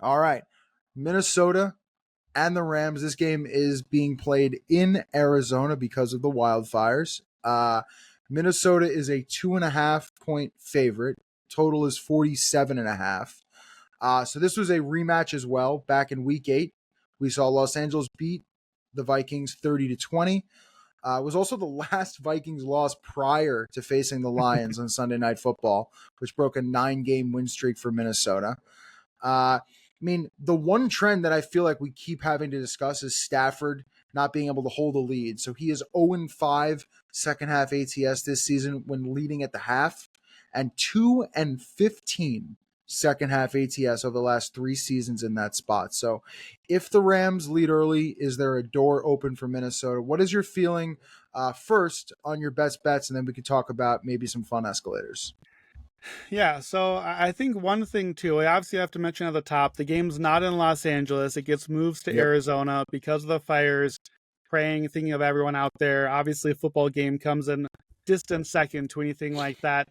All right. Minnesota and the Rams. This game is being played in Arizona because of the wildfires. Minnesota is a 2.5 point favorite. Total is 47.5. So this was a rematch as well. Back in week 8, we saw Los Angeles beat the Vikings 30-20. It was also the last Vikings loss prior to facing the Lions on Sunday Night Football, which broke a 9-game win streak for Minnesota. The one trend that I feel like we keep having to discuss is Stafford not being able to hold a lead. So he is 0-5 second half ATS this season when leading at the half, and 2-15 second half ATS over the last 3 seasons in that spot. So if the Rams lead early, is there a door open for Minnesota? What is your feeling first on your best bets, and then we can talk about maybe some fun escalators. Yeah, so I think one thing too, I obviously have to mention at the top, the game's not in Los Angeles. It gets moved to Arizona because of the fires. Praying, thinking of everyone out there. Obviously, a football game comes in distant second to anything like that.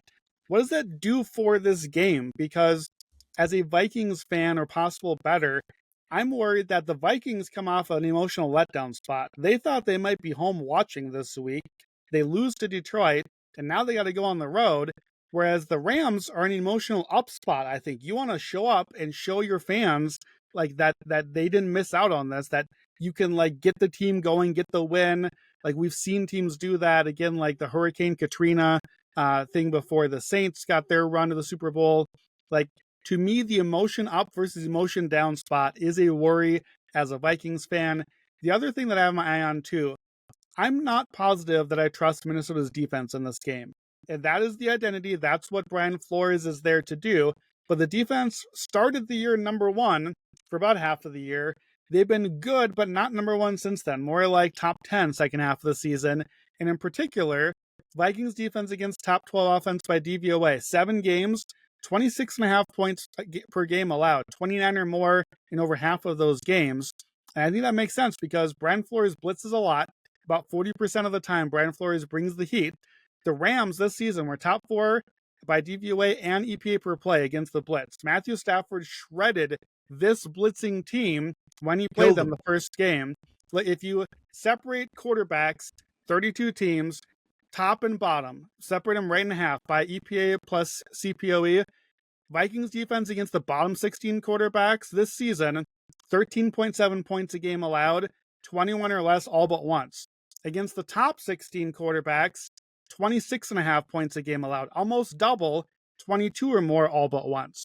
What does that do for this game? Because as a Vikings fan or possible bettor, I'm worried that the Vikings come off an emotional letdown spot. They thought they might be home watching this week. They lose to Detroit, and now they got to go on the road. Whereas the Rams are an emotional up spot. I think you want to show up and show your fans like that they didn't miss out on this, that you can like get the team going, get the win. Like we've seen teams do that again, like the Hurricane Katrina thing before the Saints got their run to the Super Bowl. Like to me, the emotion up versus emotion down spot is a worry as a Vikings fan. The other thing that I have my eye on too, I'm not positive that I trust Minnesota's defense in this game. And that is the identity. That's what Brian Flores is there to do. But the defense started the year number 1 for about half of the year. They've been good, but not number 1 since then. More like top 10 second half of the season. And in particular, Vikings defense against top 12 offense by DVOA. 7 games, 26.5 points per game allowed. 29 or more in over half of those games. And I think that makes sense because Brian Flores blitzes a lot. About 40% of the time, Brian Flores brings the heat. The Rams this season were top 4 by DVOA and EPA per play against the blitz. Matthew Stafford shredded this blitzing team when he played them the first game. If you separate quarterbacks, 32 teams, top and bottom, separate them right in half by EPA plus CPOE, Vikings defense against the bottom 16 quarterbacks this season, 13.7 points a game allowed, 21 or less all but once. Against the top 16 quarterbacks, 26.5 points a game allowed, almost double, 22 or more all but once.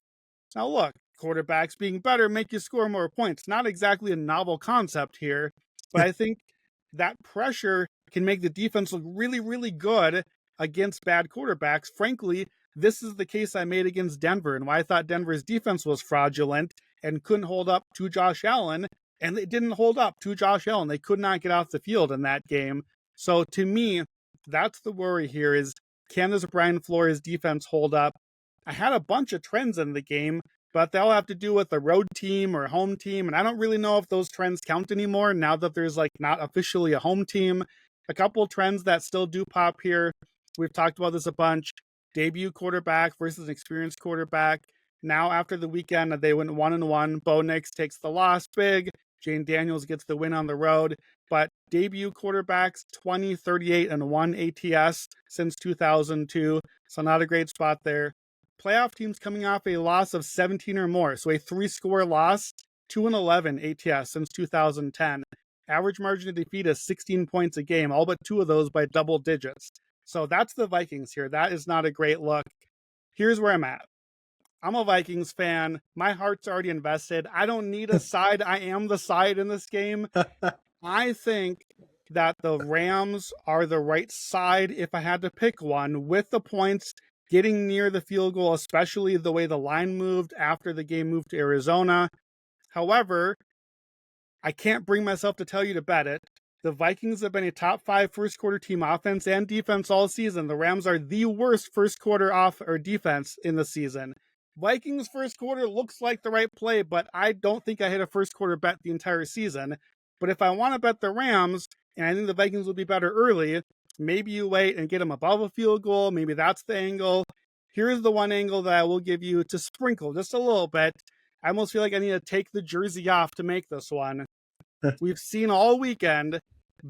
Now look, quarterbacks being better make you score more points. Not exactly a novel concept here, but I think that pressure can make the defense look really, really good against bad quarterbacks. Frankly, this is the case I made against Denver and why I thought Denver's defense was fraudulent and couldn't hold up to Josh Allen, and they didn't hold up to Josh Allen. They could not get off the field in that game. So to me, that's the worry here is, can this Brian Flores defense hold up? I had a bunch of trends in the game, but they'll have to do with the road team or home team. And I don't really know if those trends count anymore now that there's like not officially a home team. A couple trends that still do pop here. We've talked about this a bunch. Debut quarterback versus an experienced quarterback. Now after the weekend, they went 1-1. Bo Nix takes the loss big. Jane Daniels gets the win on the road. But debut quarterbacks, 20, 38, and 1 ATS since 2002. So not a great spot there. Playoff teams coming off a loss of 17 or more. So a 3-score loss, 2-11 ATS since 2010. Average margin of defeat is 16 points a game, all but 2 of those by double digits. So that's the Vikings here. That is not a great look. Here's where I'm at. I'm a Vikings fan. My heart's already invested. I don't need a side. I am the side in this game. I think that the Rams are the right side if I had to pick one, with the points getting near the field goal, especially the way the line moved after the game moved to Arizona. However, I can't bring myself to tell you to bet it. The Vikings have been a top 5 first quarter team offense and defense all season. The Rams are the worst first quarter off or defense in the season. Vikings first quarter looks like the right play, but I don't think I hit a first quarter bet the entire season. But if I want to bet the Rams, and I think the Vikings will be better early, maybe you wait and get them above a field goal. Maybe that's the angle. Here's the one angle that I will give you to sprinkle just a little bit. I almost feel like I need to take the jersey off to make this one. We've seen all weekend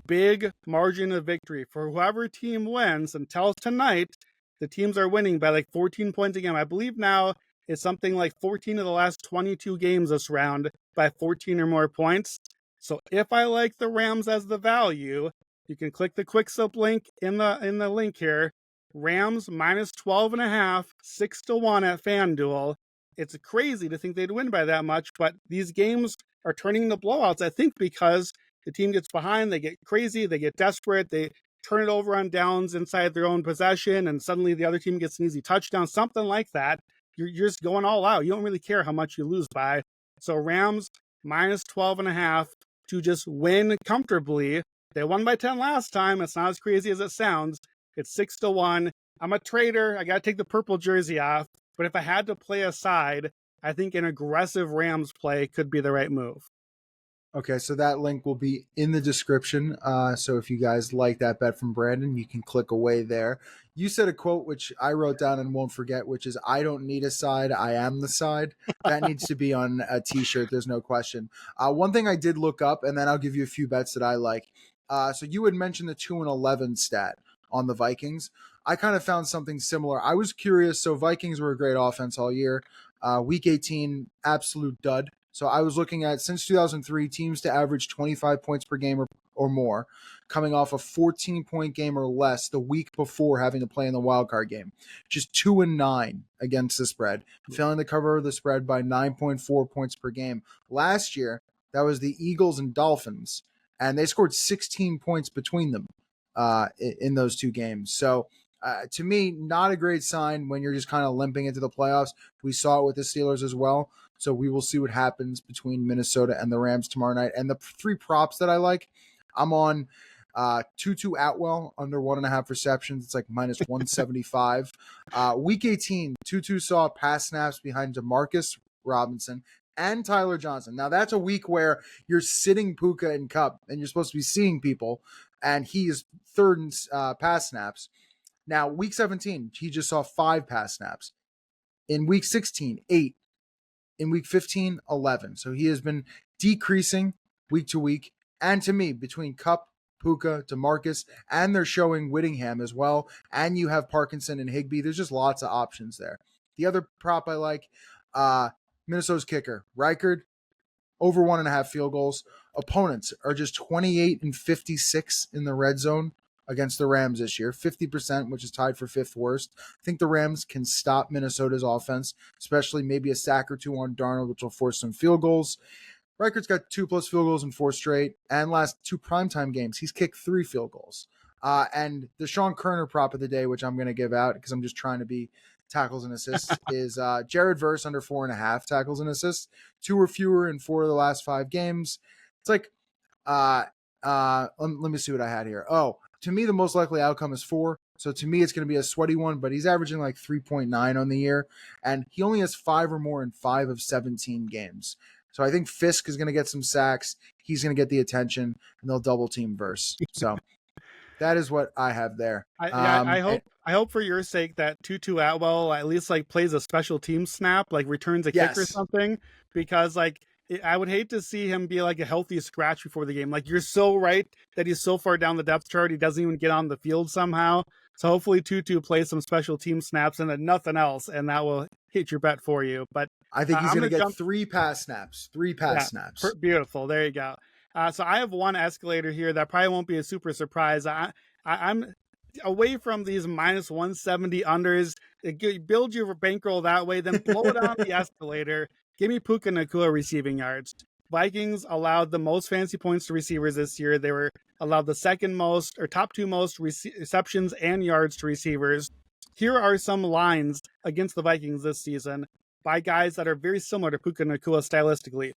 big margin of victory for whoever team wins until tonight. The teams are winning by like 14 points a game. I believe now it's something like 14 of the last 22 games this round by 14 or more points. So if I like the Rams as the value, you can click the quick slip link in the link here. Rams minus 12.5, 6-1 at FanDuel. It's crazy to think they'd win by that much, but these games are turning into blowouts, I think, because the team gets behind, they get crazy, they get desperate, they turn it over on downs inside their own possession, and suddenly the other team gets an easy touchdown, something like that. You're just going all out. You don't really care how much you lose by. So Rams minus 12.5 to just win comfortably. They won by 10 last time. It's not as crazy as it sounds. It's 6-1. I'm a trader. I got to take the purple jersey off. But if I had to play a side, I think an aggressive Rams play could be the right move. Okay, so that link will be in the description. So if you guys like that bet from Brandon, you can click away there. You said a quote which I wrote down and won't forget, which is, "I don't need a side, I am the side." That needs to be on a t-shirt, there's no question. One thing I did look up, and then I'll give you a few bets that I like. So you had mentioned the 2-11 stat on the Vikings. I kind of found something similar. I was curious. So Vikings were a great offense all year. Week 18, absolute dud. So I was looking at, since 2003, teams to average 25 points per game or more, coming off a 14-point game or less the week before having to play in the wildcard game. Just 2-9 against the spread, failing to cover the spread by 9.4 points per game. Last year, that was the Eagles and Dolphins, and they scored 16 points between them in those two games. So to me, not a great sign when you're just kind of limping into the playoffs. We saw it with the Steelers as well. So we will see what happens between Minnesota and the Rams tomorrow night. And the three props that I like, I'm on Tutu Atwell under 1.5 receptions. It's like minus 175. Week 18, Tutu saw pass snaps behind Demarcus Robinson and Tyler Johnson. Now that's a week where you're sitting Puka and Kupp, and you're supposed to be seeing people, and he is third in pass snaps. Now, week 17, he just saw 5 pass snaps. In week 16, 8. In week 15, 11. So he has been decreasing week to week. And to me, between Kupp, Puka, DeMarcus, and they're showing Whittingham as well, and you have Parkinson and Higbee, there's just lots of options there. The other prop I like, Minnesota's kicker, Reichard, over 1.5 field goals. Opponents are just 28 and 56 in the red zone against the Rams this year, 50%, which is tied for 5th worst. I think the Rams can stop Minnesota's offense, especially maybe a sack or two on Darnold, which will force some field goals. Reichard's got 2+ field goals in 4 straight, and last 2 primetime games, he's kicked 3 field goals. And the Sean Kerner prop of the day, which I'm going to give out because I'm just trying to be tackles and assists, is Jared Verse under 4.5 tackles and assists, 2 or fewer in 4 of the last 5 games. It's like, let me see what I had here. Oh, to me, the most likely outcome is 4. So to me, it's going to be a sweaty one, but he's averaging like 3.9 on the year, and he only has 5 or more in 5 of 17 games. So I think Fisk is going to get some sacks. He's going to get the attention, and they'll double team Verse. So that is what I have there. I hope for your sake that Tutu Atwell at least like plays a special team snap, like returns a kick or something, because like I would hate to see him be like a healthy scratch before the game. Like, you're so right that he's so far down the depth chart, he doesn't even get on the field somehow. So hopefully Tutu plays some special team snaps and then nothing else, and that will hit your bet for you. But I think he's going to get 3 pass snaps. 3 pass snaps. Beautiful. There you go. So I have one escalator here that probably won't be a super surprise. I'm away from these minus 170 unders. Build your bankroll that way, then blow it on the escalator. Give me Puka Nacua receiving yards. Vikings allowed the most fantasy points to receivers this year. They were allowed the second most or top 2 most receptions and yards to receivers. Here are some lines against the Vikings this season by guys that are very similar to Puka Nacua stylistically.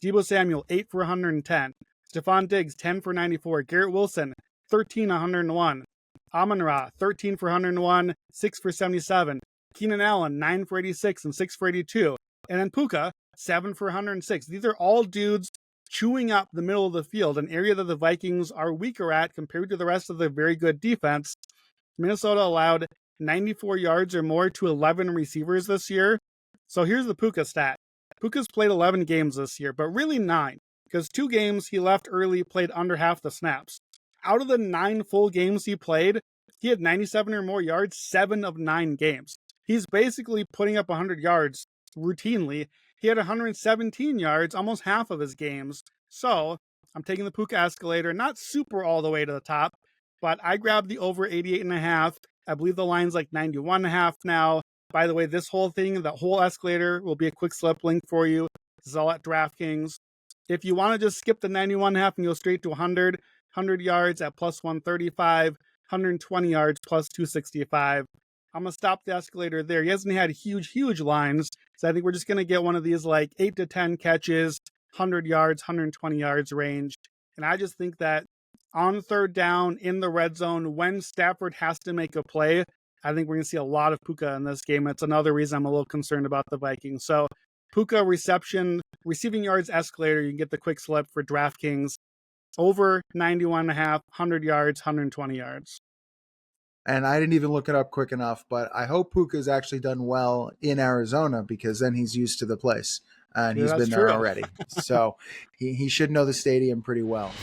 Deebo Samuel, 8 for 110. Stephon Diggs, 10 for 94. Garrett Wilson, 13 101. Amon-Ra, 13 for 101, 6 for 77. Keenan Allen, 9 for 86 and 6 for 82. And then Puka, 7 for 106. These are all dudes chewing up the middle of the field, an area that the Vikings are weaker at compared to the rest of their very good defense. Minnesota allowed 94 yards or more to 11 receivers this year. So here's the Puka stat. Puka's played 11 games this year, but really 9, because 2 games he left early, played under half the snaps. Out of the 9 full games he played, he had 97 or more yards 7 of 9 games. He's basically putting up 100 yards routinely. He had 117 yards almost half of his games. So I'm taking the Puka Escalator, not super all the way to the top, but I grabbed the over 88.5. I believe the line's like 91.5 now. By the way, this whole thing, the whole Escalator, will be a quick slip link for you. This is all at DraftKings. If you want to just skip the 91.5 and go straight to 100 yards at plus 135, 120 yards plus 265. I'm going to stop the Escalator there. He hasn't had huge lines, so I think we're just going to get one of these like 8 to 10 catches, 100 yards, 120 yards range. And I just think that on third down in the red zone, when Stafford has to make a play, I think we're going to see a lot of Puka in this game. It's another reason I'm a little concerned about the Vikings. So Puka receiving yards Escalator, you can get the quick slip for DraftKings. Over 91.5, 100 yards, 120 yards. And I didn't even look it up quick enough, but I hope Puka's actually done well in Arizona, because then he's used to the place and he's been there already. So he should know the stadium pretty well.